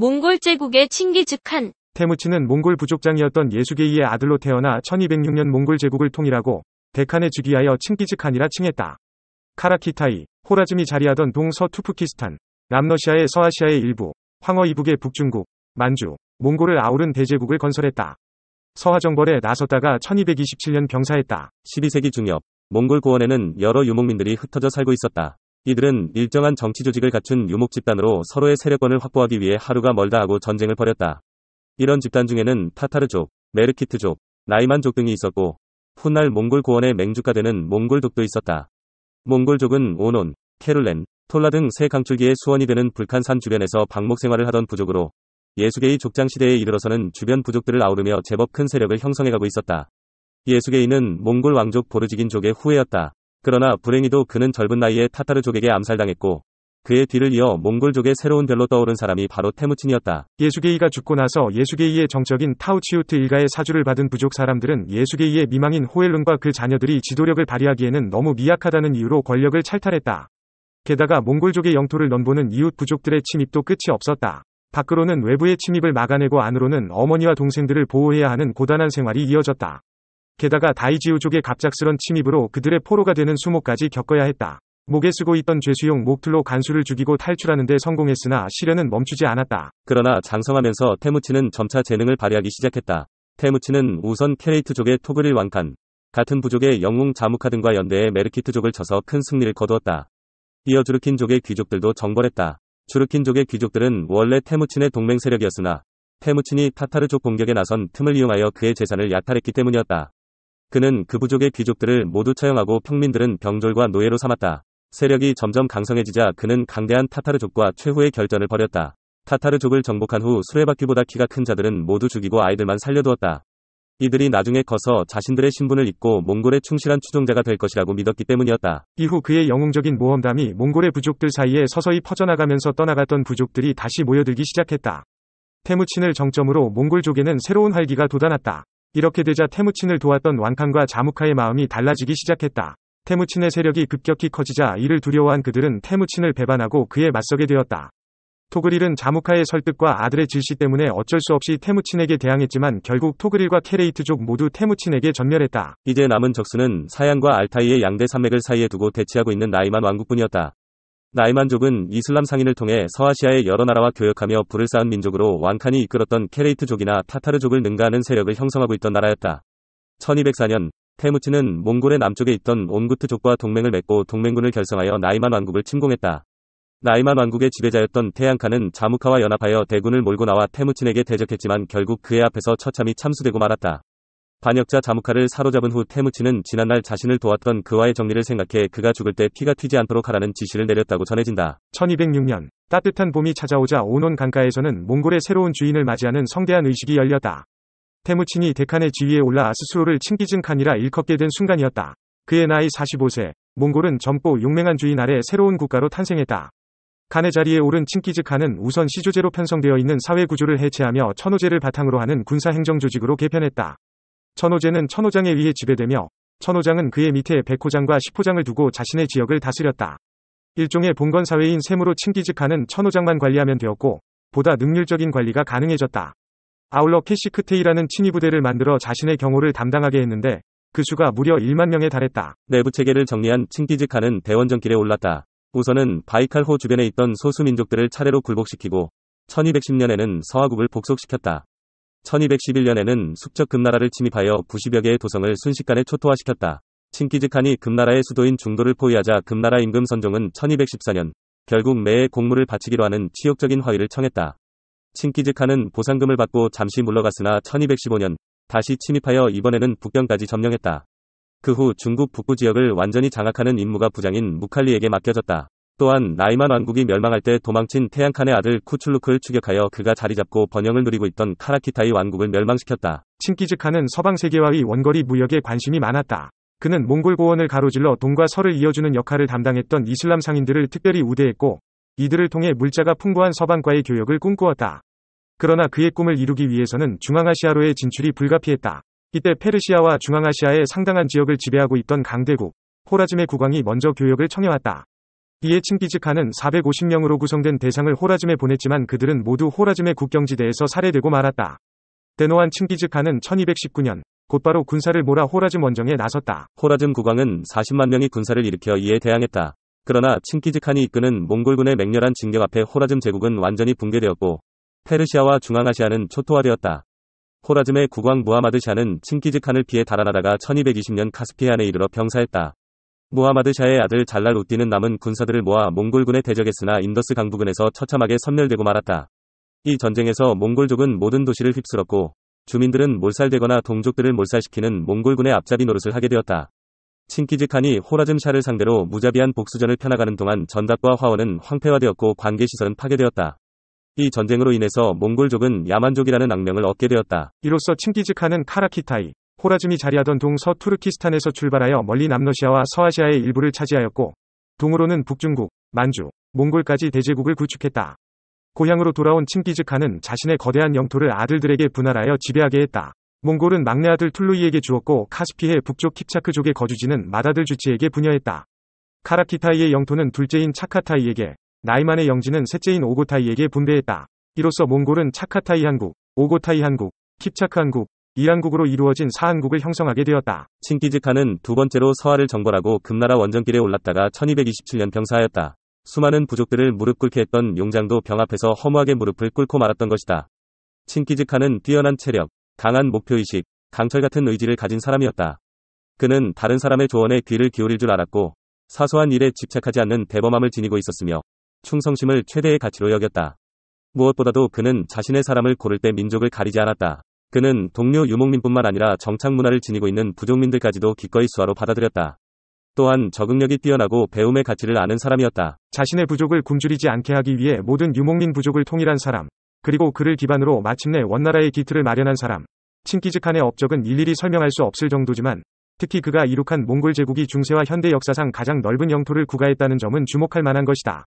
몽골 제국의 칭기즈칸. 태무친은 몽골 부족장이었던 예수게이의 아들로 태어나 1206년 몽골 제국을 통일하고 데칸에 즉위하여 칭기즈칸이라 칭했다. 카라키타이, 호라즘이 자리하던 동서투프키스탄, 남러시아의 서아시아의 일부, 황허 이북의 북중국, 만주, 몽골을 아우른 대제국을 건설했다. 서화정벌에 나섰다가 1227년 병사했다. 12세기 중엽, 몽골 고원에는 여러 유목민들이 흩어져 살고 있었다. 이들은 일정한 정치 조직을 갖춘 유목 집단으로 서로의 세력권을 확보하기 위해 하루가 멀다 하고 전쟁을 벌였다. 이런 집단 중에는 타타르족, 메르키트족, 나이만족 등이 있었고 훗날 몽골 고원의 맹주가 되는 몽골족도 있었다. 몽골족은 오논, 케룰렌, 톨라 등 세 강줄기의 수원이 되는 불칸산 주변에서 방목 생활을 하던 부족으로 예수게이 족장 시대에 이르러서는 주변 부족들을 아우르며 제법 큰 세력을 형성해가고 있었다. 예수게이는 몽골 왕족 보르지긴족의 후예였다. 그러나 불행히도 그는 젊은 나이에 타타르족에게 암살당했고 그의 뒤를 이어 몽골족의 새로운 별로 떠오른 사람이 바로 태무친이었다. 예수게이가 죽고 나서 예수게이의 정적인 타우치우트 일가의 사주를 받은 부족 사람들은 예수게이의 미망인 호엘룬과 그 자녀들이 지도력을 발휘하기에는 너무 미약하다는 이유로 권력을 찰탈했다. 게다가 몽골족의 영토를 넘보는 이웃 부족들의 침입도 끝이 없었다. 밖으로는 외부의 침입을 막아내고 안으로는 어머니와 동생들을 보호해야 하는 고단한 생활이 이어졌다. 게다가 다이지우족의 갑작스런 침입으로 그들의 포로가 되는 수모까지 겪어야 했다. 목에 쓰고 있던 죄수용 목틀로 간수를 죽이고 탈출하는 데 성공했으나 시련은 멈추지 않았다. 그러나 장성하면서 태무친은 점차 재능을 발휘하기 시작했다. 태무친은 우선 케레이트족의 토그릴 왕칸, 같은 부족의 영웅 자무카 등과 연대해 메르키트족을 쳐서 큰 승리를 거두었다. 이어 주르킨족의 귀족들도 정벌했다. 주르킨족의 귀족들은 원래 태무친의 동맹 세력이었으나 태무친이 타타르족 공격에 나선 틈을 이용하여 그의 재산을 약탈했기 때문이었다. 그는 그 부족의 귀족들을 모두 처형하고 평민들은 병졸과 노예로 삼았다. 세력이 점점 강성해지자 그는 강대한 타타르족과 최후의 결전을 벌였다. 타타르족을 정복한 후 수레바퀴보다 키가 큰 자들은 모두 죽이고 아이들만 살려두었다. 이들이 나중에 커서 자신들의 신분을 잊고 몽골의 충실한 추종자가 될 것이라고 믿었기 때문이었다. 이후 그의 영웅적인 모험담이 몽골의 부족들 사이에 서서히 퍼져나가면서 떠나갔던 부족들이 다시 모여들기 시작했다. 태무친을 정점으로 몽골족에는 새로운 활기가 돋아났다. 이렇게 되자 태무친을 도왔던 왕칸과 자무카의 마음이 달라지기 시작했다. 태무친의 세력이 급격히 커지자 이를 두려워한 그들은 태무친을 배반하고 그에 맞서게 되었다. 토그릴은 자무카의 설득과 아들의 질시 때문에 어쩔 수 없이 태무친에게 대항했지만 결국 토그릴과 케레이트족 모두 태무친에게 전멸했다. 이제 남은 적수는 사양과 알타이의 양대 산맥을 사이에 두고 대치하고 있는 나이만 왕국뿐이었다. 나이만족은 이슬람 상인을 통해 서아시아의 여러 나라와 교역하며 불을 쌓은 민족으로 왕칸이 이끌었던 케레이트족이나 타타르족을 능가하는 세력을 형성하고 있던 나라였다. 1204년 태무친은 몽골의 남쪽에 있던 온구트족과 동맹을 맺고 동맹군을 결성하여 나이만 왕국을 침공했다. 나이만 왕국의 지배자였던 태양칸은 자무카와 연합하여 대군을 몰고 나와 태무친에게 대적했지만 결국 그의 앞에서 처참히 참수되고 말았다. 반역자 자무카를 사로잡은 후 태무친은 지난날 자신을 도왔던 그와의 정리를 생각해 그가 죽을 때 피가 튀지 않도록 하라는 지시를 내렸다고 전해진다. 1206년 따뜻한 봄이 찾아오자 오논 강가에서는 몽골의 새로운 주인을 맞이하는 성대한 의식이 열렸다. 태무친이 데칸의 지위에 올라 스스로를 칭기즈칸이라 일컫게 된 순간이었다. 그의 나이 45세, 몽골은 젊고 용맹한 주인 아래 새로운 국가로 탄생했다. 칸의 자리에 오른 칭기즈칸은 우선 시조제로 편성되어 있는 사회 구조를 해체하며 천호제를 바탕으로 하는 군사 행정 조직으로 개편했다. 천호제는 천호장에 의해 지배되며 천호장은 그의 밑에 백호장과 십호장을 두고 자신의 지역을 다스렸다. 일종의 봉건 사회인 셈으로 칭기즈칸은 천호장만 관리하면 되었고 보다 능률적인 관리가 가능해졌다. 아울러 캐시크테이라는 친위 부대를 만들어 자신의 경호를 담당하게 했는데 그 수가 무려 1만 명에 달했다. 내부 체계를 정리한 칭기즈칸은 대원정길에 올랐다. 우선은 바이칼호 주변에 있던 소수 민족들을 차례로 굴복시키고 1210년에는 서아국을 복속시켰다. 1211년에는 숙적 금나라를 침입하여 90여 개의 도성을 순식간에 초토화시켰다. 칭기즈칸이 금나라의 수도인 중도를 포위하자 금나라 임금 선종은 1214년 결국 매해 공물을 바치기로 하는 치욕적인 화의를 청했다. 칭기즈칸은 보상금을 받고 잠시 물러갔으나 1215년 다시 침입하여 이번에는 북경까지 점령했다. 그 후 중국 북부 지역을 완전히 장악하는 임무가 부장인 무칼리에게 맡겨졌다. 또한 나이만 왕국이 멸망할 때 도망친 태양칸의 아들 쿠출루크를 추격하여 그가 자리잡고 번영을 누리고 있던 카라키타이 왕국을 멸망시켰다. 칭기즈칸은 서방 세계와의 원거리 무역에 관심이 많았다. 그는 몽골 고원을 가로질러 동과 서를 이어주는 역할을 담당했던 이슬람 상인들을 특별히 우대했고 이들을 통해 물자가 풍부한 서방과의 교역을 꿈꾸었다. 그러나 그의 꿈을 이루기 위해서는 중앙아시아로의 진출이 불가피했다. 이때 페르시아와 중앙아시아의 상당한 지역을 지배하고 있던 강대국 호라즘의 국왕이 먼저 교역을 청해왔다. 이에 칭기즈칸은 450명으로 구성된 대상을 호라즘에 보냈지만 그들은 모두 호라즘의 국경지대에서 살해되고 말았다. 대노한 칭기즈칸은 1219년 곧바로 군사를 몰아 호라즘 원정에 나섰다. 호라즘 국왕은 40만 명의 군사를 일으켜 이에 대항했다. 그러나 칭기즈칸이 이끄는 몽골군의 맹렬한 진격 앞에 호라즘 제국은 완전히 붕괴되었고 페르시아와 중앙아시아는 초토화되었다. 호라즘의 국왕 무하마드 샤는 칭기즈칸을 피해 달아나다가 1220년 카스피해안에 이르러 병사했다. 무하마드 샤의 아들 잘랄 우띠는 남은 군사들을 모아 몽골군에 대적했으나 인더스 강부근에서 처참하게 섬멸되고 말았다. 이 전쟁에서 몽골족은 모든 도시를 휩쓸었고 주민들은 몰살되거나 동족들을 몰살시키는 몽골군의 앞잡이 노릇을 하게 되었다. 칭기즈칸이 호라즘 샤를 상대로 무자비한 복수전을 펴나가는 동안 전각과 화원은 황폐화되었고 관계시설은 파괴되었다. 이 전쟁으로 인해서 몽골족은 야만족이라는 악명을 얻게 되었다. 이로써 칭기즈칸은 카라키타이, 호라즘이 자리하던 동서투르키스탄에서 출발하여 멀리 남러시아와 서아시아의 일부를 차지하였고 동으로는 북중국, 만주, 몽골까지 대제국을 구축했다. 고향으로 돌아온 칭기즈칸은 자신의 거대한 영토를 아들들에게 분할하여 지배하게 했다. 몽골은 막내 아들 툴루이에게 주었고 카스피해 북쪽 킵차크족의 거주지는 맏아들 주치에게 분여했다. 카라키타이의 영토는 둘째인 차카타이에게, 나이만의 영지는 셋째인 오고타이에게 분배했다. 이로써 몽골은 차카타이 한국, 오고타이 한국, 킵차크 한국, 이란국으로 이루어진 사한국을 형성하게 되었다. 칭기즈칸은 두 번째로 서하를 정벌하고 금나라 원정길에 올랐다가 1227년 병사하였다. 수많은 부족들을 무릎 꿇게 했던 용장도 병 앞에서 허무하게 무릎을 꿇고 말았던 것이다. 칭기즈칸은 뛰어난 체력, 강한 목표의식, 강철 같은 의지를 가진 사람이었다. 그는 다른 사람의 조언에 귀를 기울일 줄 알았고 사소한 일에 집착하지 않는 대범함을 지니고 있었으며 충성심을 최대의 가치로 여겼다. 무엇보다도 그는 자신의 사람을 고를 때 민족을 가리지 않았다. 그는 동료 유목민뿐만 아니라 정착 문화를 지니고 있는 부족민들까지도 기꺼이 수하로 받아들였다. 또한 적응력이 뛰어나고 배움의 가치를 아는 사람이었다. 자신의 부족을 굶주리지 않게 하기 위해 모든 유목민 부족을 통일한 사람, 그리고 그를 기반으로 마침내 원나라의 기틀을 마련한 사람. 칭기즈칸의 업적은 일일이 설명할 수 없을 정도지만 특히 그가 이룩한 몽골 제국이 중세와 현대 역사상 가장 넓은 영토를 구가했다는 점은 주목할 만한 것이다.